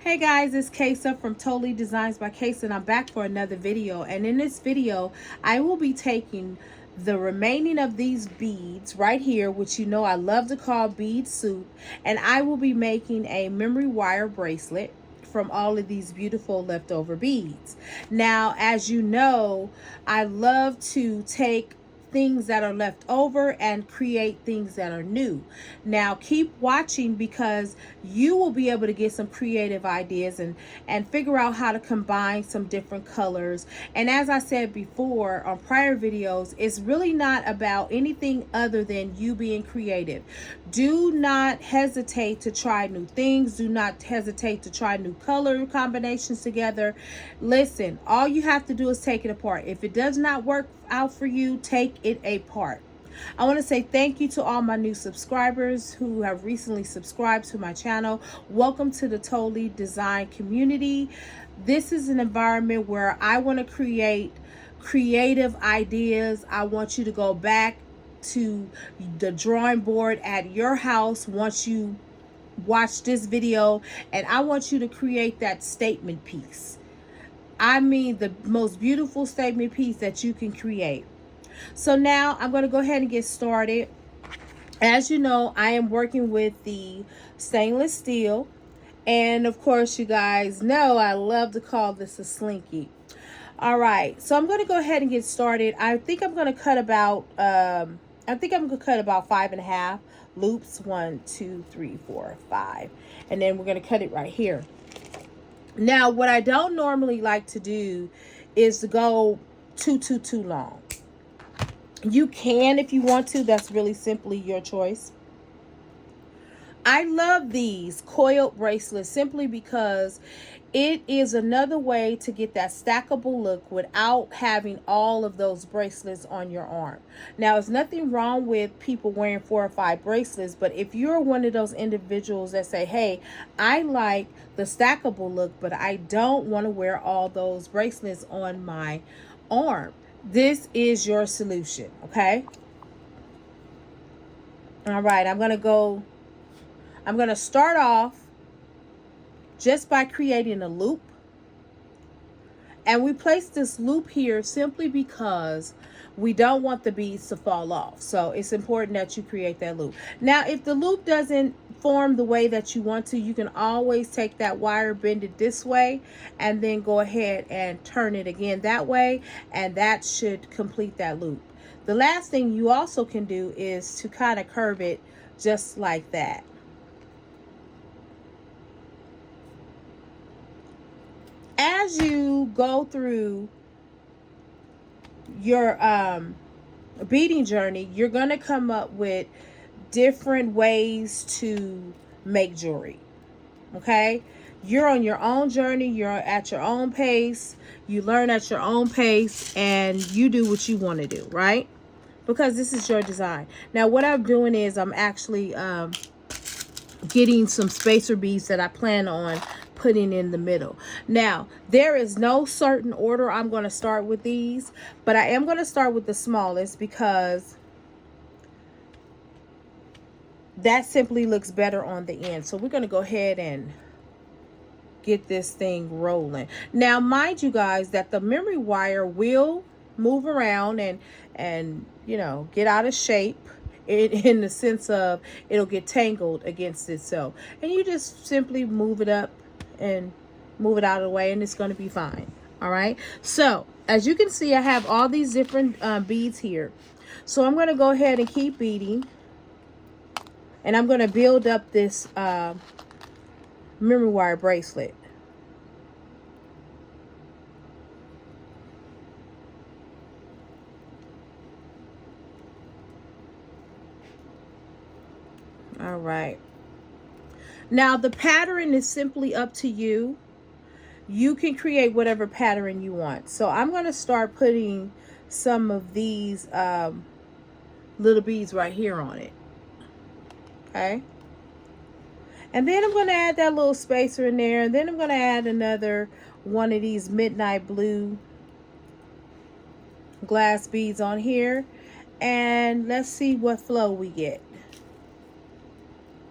Hey guys, it's Kaysa from toleedezigns by Kaysa, and I'm back for another video. And in this video, I will be taking the remaining of these beads right here, which you know I love to call bead soup, and I will be making a memory wire bracelet from all of these beautiful leftover beads. Now, as you know, I love to take things that are left over and create things that are new. Now keep watching, because you will be able to get some creative ideas and figure out how to combine some different colors. And as I said before on prior videos, it's really not about anything other than you being creative. Do not hesitate to try new things. Do not hesitate to try new color combinations together. Listen, all you have to do is take it apart. If it does not work out for you, take it apart. I want to say thank you to all my new subscribers who have recently subscribed to my channel. Welcome to the toleedezign community. This is an environment where I want to create creative ideas. I want you to go back to the drawing board at your house once you watch this video, and I want you to create that statement piece. I mean, the most beautiful statement piece that you can create. So now I'm going to go ahead and get started. As you know, I am working with the stainless steel, and of course you guys know I love to call this a slinky. All right, so I'm going to go ahead and get started. I think I'm going to cut about 5.5 loops. 1, 2, 3, 4, 5, and then we're going to cut it right here. Now, what I don't normally like to do is to go too long. You can if you want to. That's really simply your choice. I love these coiled bracelets simply because it is another way to get that stackable look without having all of those bracelets on your arm. Now, there's nothing wrong with people wearing 4 or 5 bracelets, but if you're one of those individuals that say, hey, I like the stackable look, but I don't want to wear all those bracelets on my arm, this is your solution, okay? All right, I'm going to start off just by creating a loop. And we place this loop here simply because we don't want the beads to fall off. So it's important that you create that loop. Now, if the loop doesn't form the way that you want to, you can always take that wire, bend it this way, and then go ahead and turn it again that way, and that should complete that loop. The last thing you also can do is to kind of curve it just like that. As you go through your beading journey, you're going to come up with different ways to make jewelry. Okay? You're on your own journey. You're at your own pace. You learn at your own pace, and you do what you want to do, right? Because this is your design. Now, what I'm doing is I'm actually getting some spacer beads that I plan on putting in the middle. Now, there is no certain order I'm going to start with these, but I am going to start with the smallest because that simply looks better on the end. So we're going to go ahead and get this thing rolling. Now, mind you guys that the memory wire will move around and you know, get out of shape in the sense of it'll get tangled against itself, and you just simply move it up and move it out of the way, and it's going to be fine. All right, so as you can see, I have all these different beads here, so I'm going to go ahead and keep beading, and I'm going to build up this memory wire bracelet. All right, now the pattern is simply up to you. You can create whatever pattern you want. So I'm going to start putting some of these little beads right here on it. Okay, and then I'm going to add that little spacer in there, and then I'm going to add another one of these midnight blue glass beads on here, and let's see what flow we get.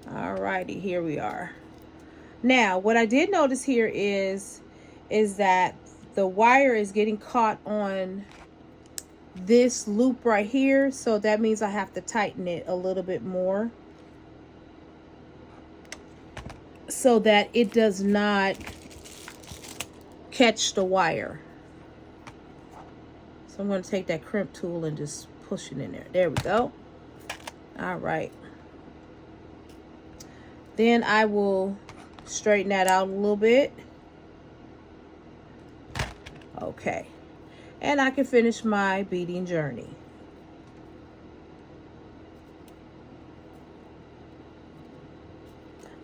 Alrighty, here we are. Now, what I did notice here is that the wire is getting caught on this loop right here. So that means I have to tighten it a little bit more so that it does not catch the wire. So I'm going to take that crimp tool and just push it in there. There we go. All right. Then I will straighten that out a little bit. Okay. And I can finish my beading journey.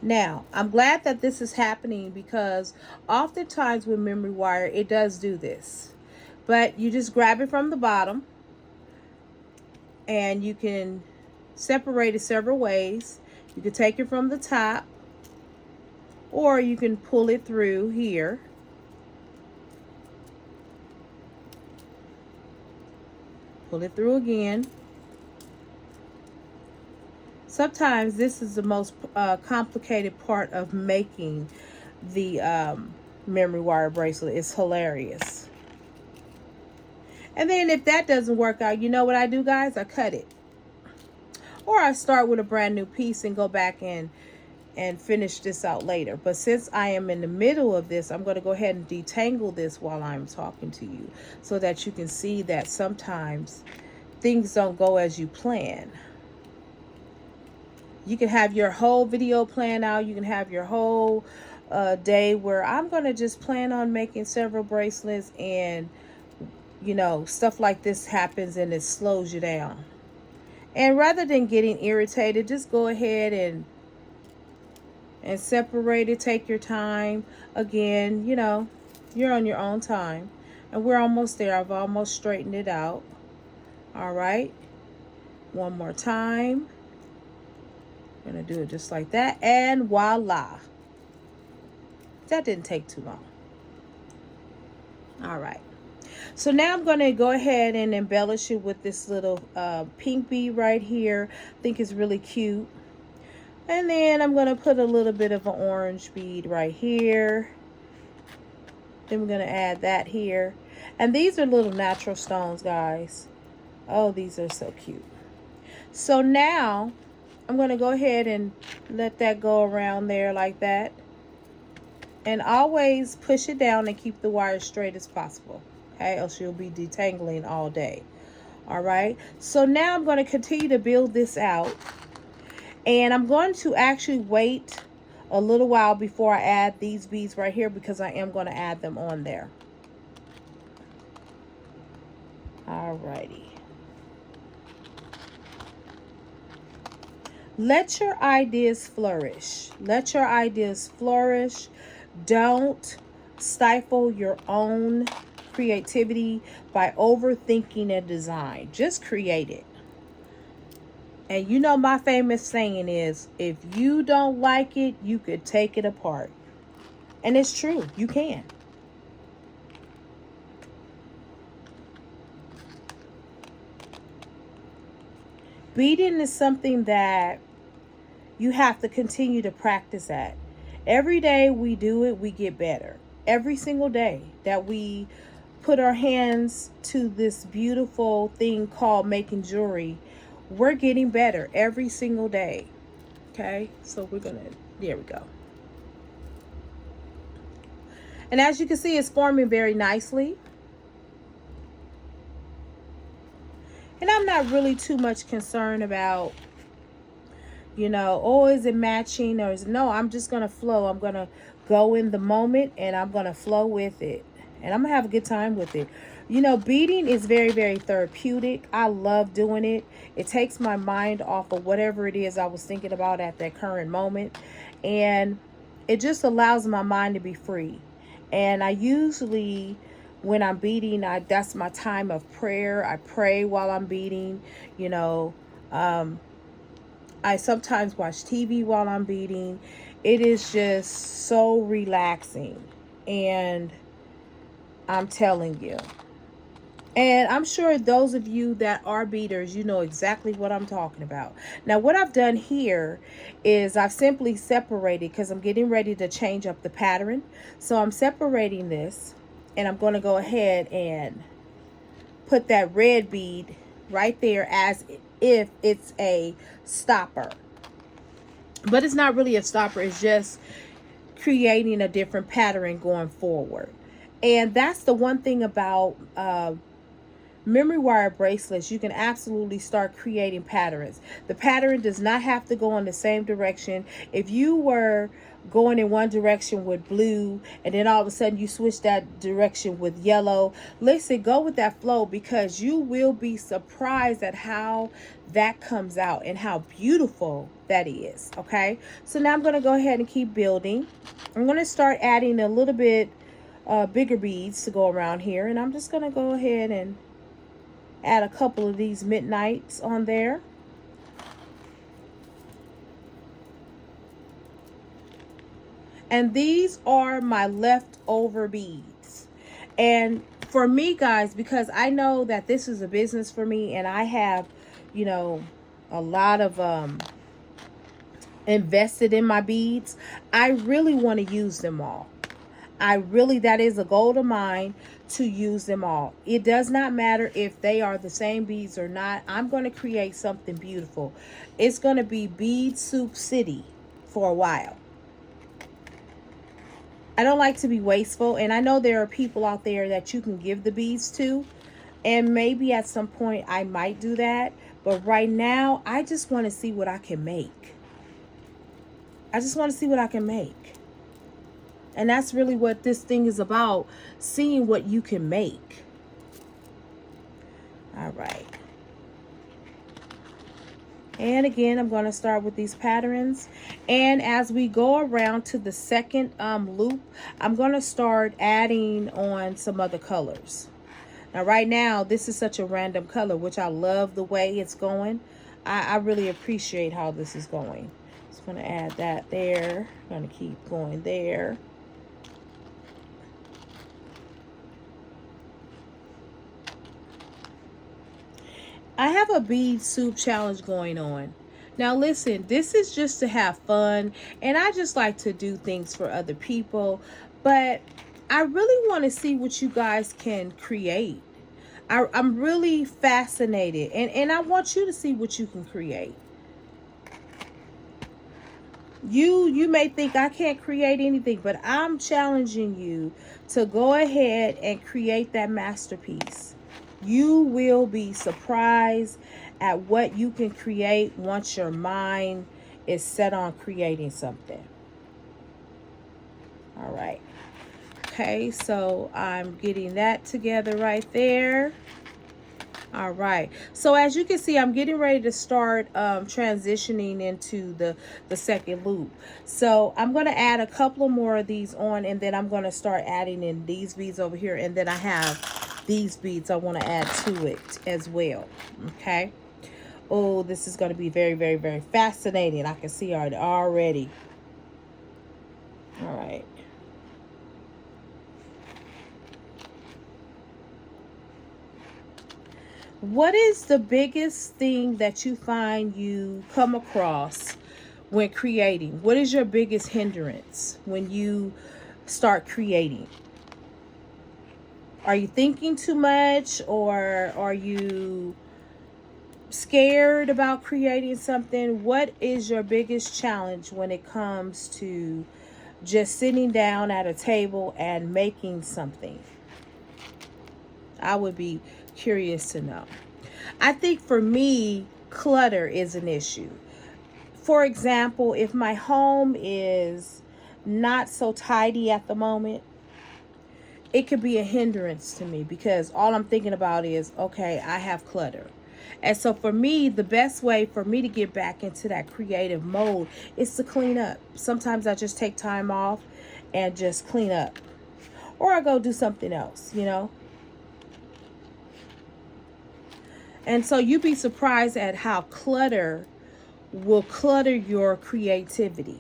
Now, I'm glad that this is happening because oftentimes with memory wire, it does do this. But you just grab it from the bottom and you can separate it several ways. You can take it from the top or you can pull it through here. Pull it through again. Sometimes this is the most complicated part of making the memory wire bracelet. It's hilarious. And then if that doesn't work out, you know what I do, guys? I cut it. Or I start with a brand new piece and go back and finish this out later. But since I am in the middle of this, I'm going to go ahead and detangle this while I'm talking to you so that you can see that sometimes things don't go as you plan. You can have your whole video plan out. You can have your whole day where I'm going to just plan on making several bracelets, and, you know, stuff like this happens and it slows you down. And rather than getting irritated, just go ahead and separate it. Take your time. Again, you know, you're on your own time. And we're almost there. I've almost straightened it out. All right. One more time. I'm going to do it just like that. And voila. That didn't take too long. All right. So now I'm going to go ahead and embellish it with this little pink bead right here. I think it's really cute. And then I'm going to put a little bit of an orange bead right here. Then we're going to add that here. And these are little natural stones, guys. Oh, these are so cute. So now I'm going to go ahead and let that go around there like that. And always push it down and keep the wire straight as possible. Okay, else you'll be detangling all day. All right. So now I'm going to continue to build this out. And I'm going to actually wait a little while before I add these beads right here because I am going to add them on there. All righty. Let your ideas flourish. Let your ideas flourish. Don't stifle your own creativity by overthinking a design. Just create it. And you know my famous saying is, if you don't like it, you could take it apart. And it's true. You can. Beading is something that you have to continue to practice at. Every day we do it, we get better. Every single day that we put our hands to this beautiful thing called making jewelry, we're getting better every single day. Okay, so we're gonna, there we go. And as you can see, it's forming very nicely. And I'm not really too much concerned about, you know, oh, is it matching or is it, no, I'm just going to flow. I'm going to go in the moment and I'm going to flow with it. And I'm going to have a good time with it. You know, beading is very, very therapeutic. I love doing it. It takes my mind off of whatever it is I was thinking about at that current moment. And it just allows my mind to be free. And I usually, when I'm beading, that's my time of prayer. I pray while I'm beading, you know. I sometimes watch TV while I'm beading. It is just so relaxing. And I'm telling you, And I'm sure those of you that are beaders, you know exactly what I'm talking about. Now, what I've done here is I've simply separated because I'm getting ready to change up the pattern. So I'm separating this, and I'm going to go ahead and put that red bead right there as if it's a stopper. But it's not really a stopper. It's just creating a different pattern going forward. And that's the one thing about memory wire bracelets. You can absolutely start creating patterns. The pattern does not have to go in the same direction. If you were going in one direction with blue and then all of a sudden you switch that direction with yellow, listen, go with that flow, because you will be surprised at how that comes out and how beautiful that is. Okay, so now I'm going to go ahead and keep building. I'm going to start adding a little bit bigger beads to go around here, and I'm just going to go ahead and add a couple of these midnights on there. And these are my leftover beads. And for me, guys, because I know that this is a business for me, and I have, you know, a lot of invested in my beads, I really want to use them all. That is a goal of mine, to use them all. It does not matter if they are the same beads or not. I'm going to create something beautiful. It's going to be Bead Soup City for a while. I don't like to be wasteful, and I know there are people out there that you can give the beads to, and maybe at some point I might do that, but right now I just want to see what I can make. I just want to see what I can make. And that's really what this thing is about, seeing what you can make. All right. And again, I'm going to start with these patterns. And as we go around to the second loop, I'm going to start adding on some other colors. Now, right now, this is such a random color, which I love the way it's going. I really appreciate how this is going. Just going to add that there. I'm going to keep going there. I have a bead soup challenge going on. Now listen, this is just to have fun, and I just like to do things for other people, but I really want to see what you guys can create. I'm really fascinated, and I want you to see what you can create. You may think I can't create anything, but I'm challenging you to go ahead and create that masterpiece. You will be surprised at what you can create once your mind is set on creating something. All right. Okay, so I'm getting that together right there. All right, so as you can see, I'm getting ready to start transitioning into the second loop. So I'm going to add a couple more of these on, and then I'm going to start adding in these beads over here, and then I have these beads I want to add to it as well. Okay. Oh, this is going to be very, very, very fascinating. I can see it already. All right. What is the biggest thing that you find you come across when creating? What is your biggest hindrance when you start creating? Are you thinking too much, or are you scared about creating something? What is your biggest challenge when it comes to just sitting down at a table and making something? I would be curious to know. I think for me, clutter is an issue. For example, if my home is not so tidy at the moment, it could be a hindrance to me, because all I'm thinking about is, okay, I have clutter. And so for me, the best way for me to get back into that creative mode is to clean up. Sometimes I just take time off and just clean up, or I go do something else, you know. And so you'd be surprised at how clutter will clutter your creativity.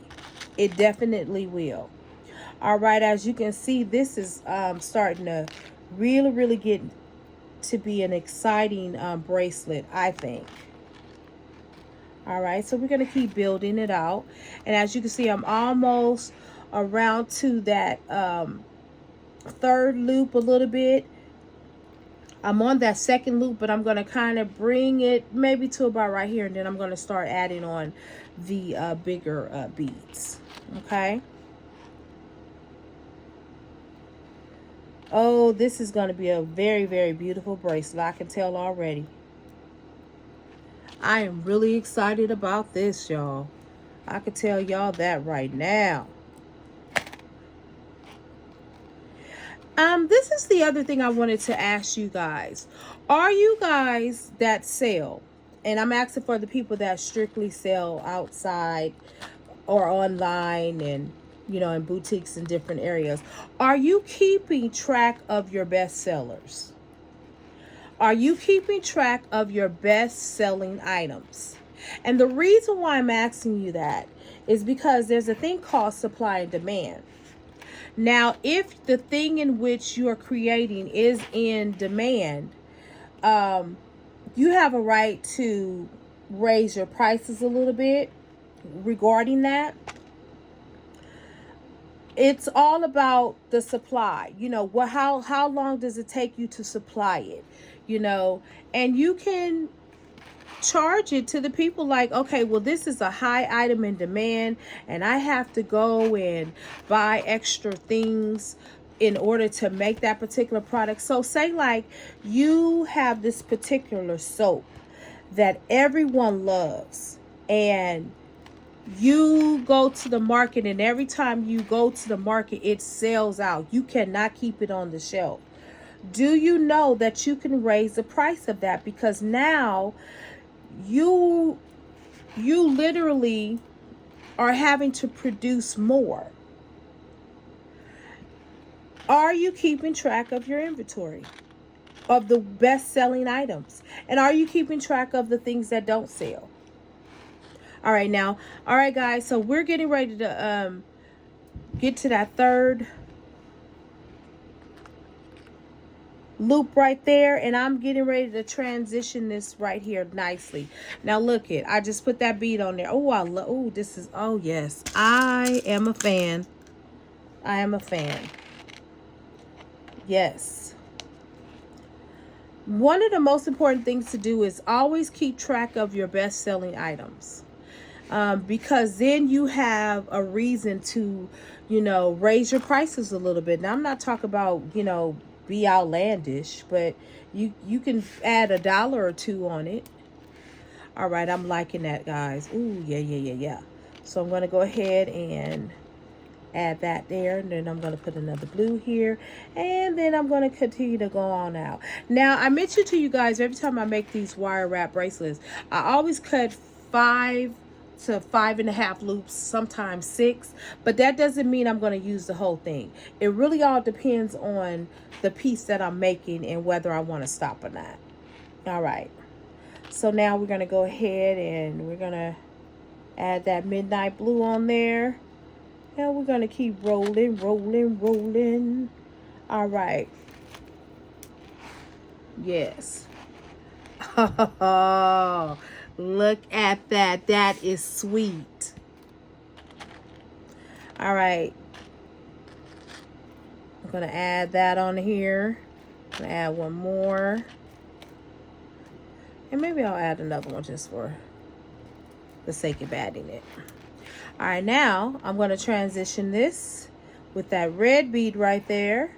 It definitely will. All right, as you can see, this is starting to really, really get to be an exciting bracelet, I think. All right, so we're going to keep building it out. And as you can see, I'm almost around to that third loop a little bit. I'm on that second loop, but I'm going to kind of bring it maybe to about right here. And then I'm going to start adding on the bigger beads. Okay. Oh, this is going to be a very, very beautiful bracelet. I can tell already. I am really excited about this, y'all. I can tell y'all that right now. This is the other thing I wanted to ask you guys. Are you guys that sell? And I'm asking for the people that strictly sell outside or online and, you know, in boutiques in different areas. Are you keeping track of your best sellers? Are you keeping track of your best selling items? And the reason why I'm asking you that is because there's a thing called supply and demand. Now, if the thing in which you are creating is in demand, you have a right to raise your prices a little bit regarding that. It's all about the supply. You know, how long does it take you to supply it? You know, and you can charge it to the people like, okay, well, this is a high item in demand and I have to go and buy extra things in order to make that particular product. So say like you have this particular soap that everyone loves and you go to the market, and every time you go to the market, it sells out. You cannot keep it on the shelf. Do you know that you can raise the price of that? Because now you literally are having to produce more. Are you keeping track of your inventory of the best selling items? And are you keeping track of the things that don't sell? All right, now, all right, guys, so we're getting ready to get to that third loop right there, and I'm getting ready to transition this right here nicely. Now look it, I just put that bead on there. Oh, I love, oh, this is, oh yes, I am a fan. I am a fan. Yes. One of the most important things to do is always keep track of your best selling items. Because then you have a reason to, you know, raise your prices a little bit. Now, I'm not talking about, you know, be outlandish, but you can add $1 or $2 on it. All right, I'm liking that, guys. Ooh, yeah. So I'm going to go ahead and add that there, and then I'm going to put another blue here, and then I'm going to continue to go on out. Now, I mentioned to you guys, every time I make these wire wrap bracelets, I always cut 5 to 5.5 loops, sometimes 6, but that doesn't mean I'm going to use the whole thing. It really all depends on the piece that I'm making and whether I want to stop or not. All right, so now we're going to go ahead and we're going to add that midnight blue on there, and we're going to keep rolling. All right, yes. Oh, look at that. That is sweet. All right. I'm going to add that on here. I'm going to add one more. And maybe I'll add another one just for the sake of adding it. All right, now I'm going to transition this with that red bead right there.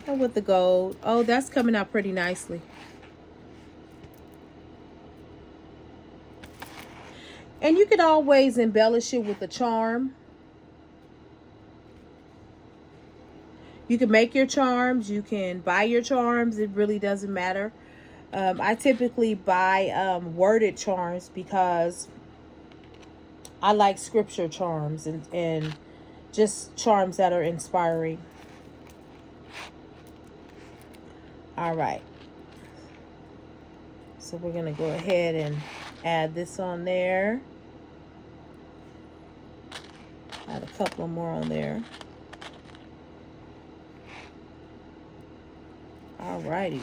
And with the gold. Oh, that's coming out pretty nicely. And you could always embellish it with a charm. You can make your charms. You can buy your charms. It really doesn't matter. I typically buy worded charms because I like scripture charms and just charms that are inspiring. All right. So we're going to go ahead and add this on there. Add a couple more on there. Alrighty.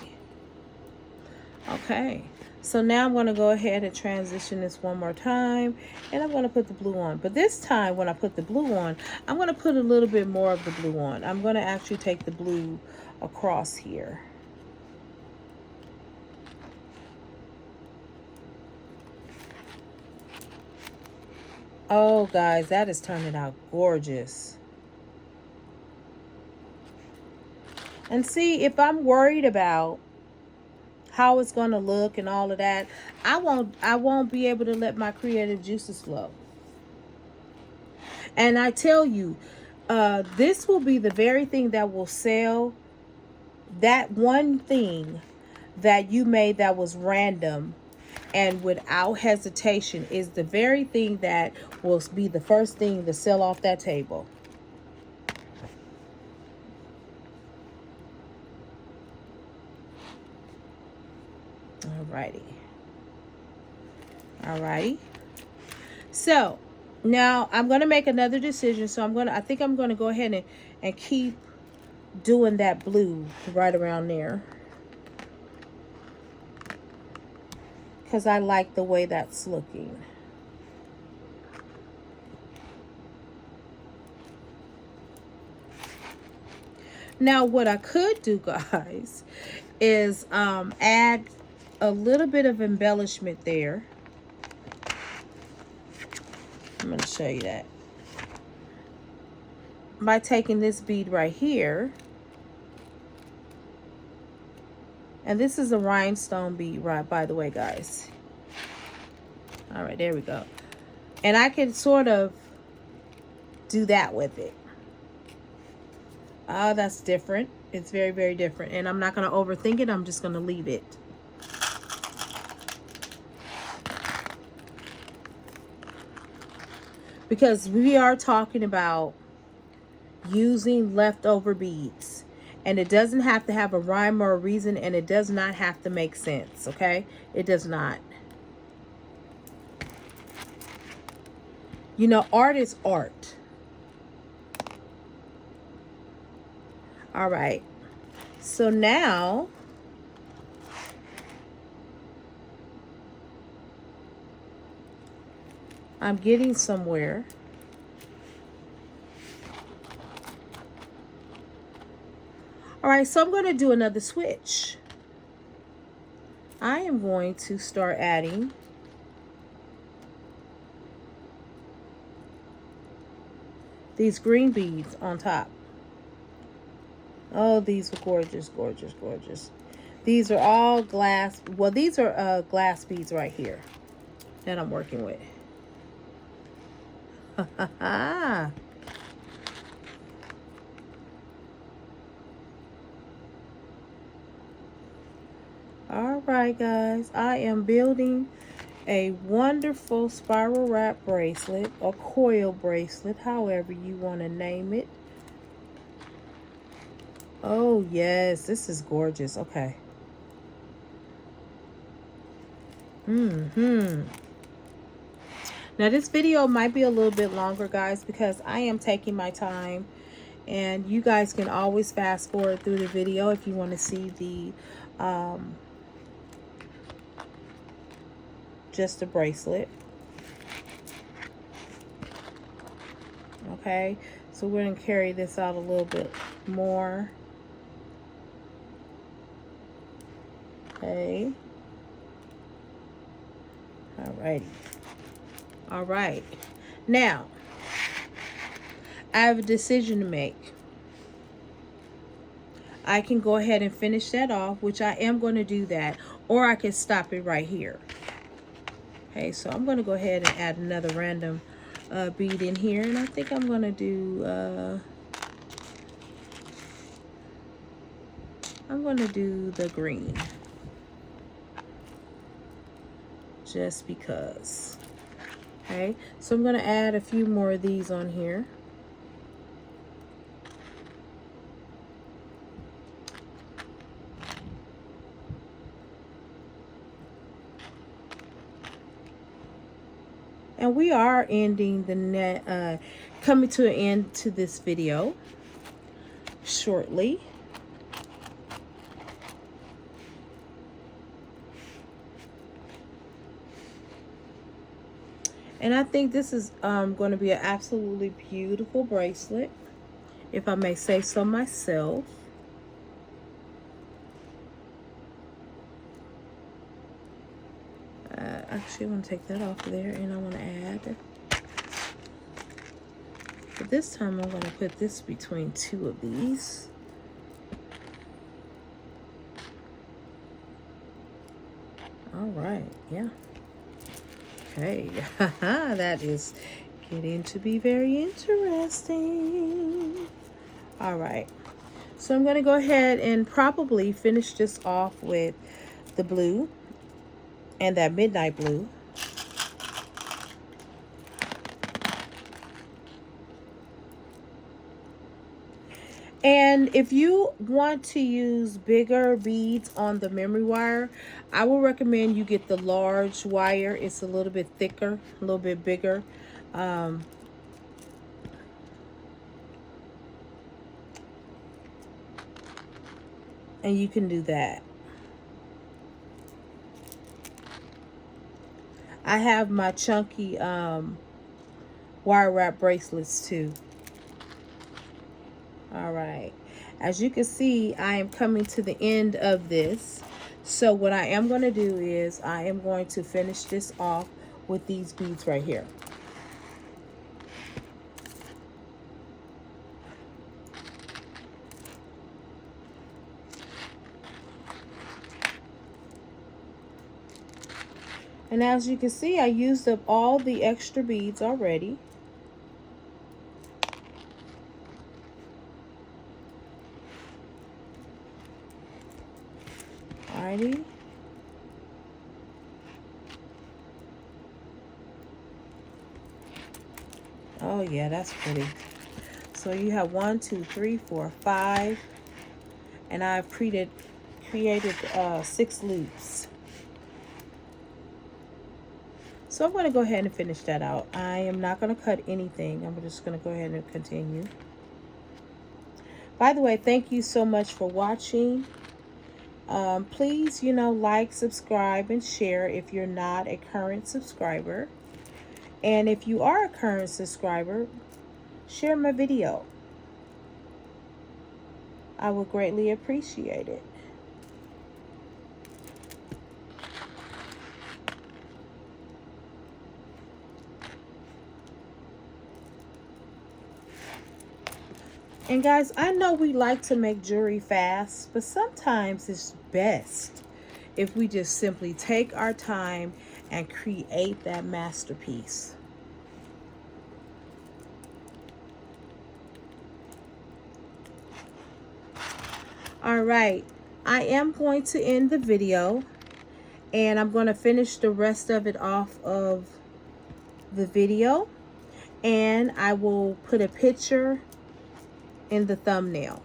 Okay. So now I'm going to go ahead and transition this one more time, and I'm going to put the blue on. But this time when I put the blue on, I'm going to put a little bit more of the blue on. I'm going to actually take the blue across here. Oh, guys, that is turning out gorgeous. And see, if I'm worried about how it's going to look and all of that, I won't be able to let my creative juices flow. And I tell you, this will be the very thing that will sell. That one thing that you made that was random and without hesitation is the very thing that will be the first thing to sell off that table. Alrighty. Alrighty. So now I'm going to make another decision. So I think I'm going to go ahead and keep doing that blue right around there, because I like the way that's looking. Now what I could do, guys, is add a little bit of embellishment there. I'm going to show you that by taking this bead right here. And this is a rhinestone bead, right, by the way, guys. All right, there we go. And I can sort of do that with it. Oh, that's different. It's very, very different. And I'm not going to overthink it. I'm just going to leave it. Because we are talking about using leftover beads. And it doesn't have to have a rhyme or a reason, and it does not have to make sense, okay? It does not. You know, art is art. All right. So now I'm getting somewhere. All right, so I'm going to do another switch. I am going to start adding these green beads on top. Oh, these are gorgeous, gorgeous, gorgeous. These are all glass. Well, these are glass beads right here that I'm working with. Ha ha ha. All right, guys, I am building a wonderful spiral wrap bracelet or coil bracelet, however you want to name it. Oh, yes, this is gorgeous. Okay. Now, this video might be a little bit longer, guys, because I am taking my time. And you guys can always fast forward through the video if you want to see the just a bracelet. Okay, so we're going to carry this out a little bit more. Okay. Alrighty. All right. Now, I have a decision to make. I can go ahead and finish that off, which I am going to do that, or I can stop it right here. Okay, so I'm going to go ahead and add another random bead in here, and I think I'm going to do the green, just because. Okay, so I'm going to add a few more of these on here. And we are ending the coming to an end to this video shortly. And I think this is going to be an absolutely beautiful bracelet, if I may say so myself. Actually, I want to take that off of there, and I want to add. But this time I'm going to put this between two of these. All right, yeah. Okay, that is getting to be very interesting. All right, so I'm going to go ahead and probably finish this off with the blue and that midnight blue. And if you want to use bigger beads on the memory wire, I will recommend you get the large wire. It's a little bit thicker, a little bit bigger. And you can do that. I have my chunky wire wrap bracelets too. All right, as you can see, I am coming to the end of this. So what I am going to do is I am going to finish this off with these beads right here. And as you can see, I used up all the extra beads already. Alrighty. Oh yeah, that's pretty. So you have 1, 2, 3, 4, 5, and I've created 6 loops. So I'm going to go ahead and finish that out. I am not going to cut anything. I'm just going to go ahead and continue. By the way, thank you so much for watching. Please, like, subscribe, and share if you're not a current subscriber. And if you are a current subscriber, share my video. I would greatly appreciate it. And guys, I know we like to make jewelry fast, but sometimes it's best if we just simply take our time and create that masterpiece. All right, I am going to end the video, and I'm going to finish the rest of it off of the video, and I will put a picture in the thumbnail.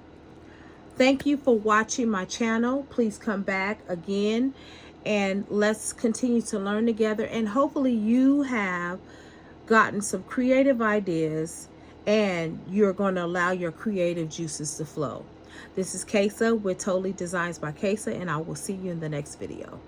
Thank you for watching my channel. Please come back again, and let's continue to learn together, and hopefully you have gotten some creative ideas and you're going to allow your creative juices to flow. This is Kaysa with Totally Designs by Kaysa, and I will see you in the next video.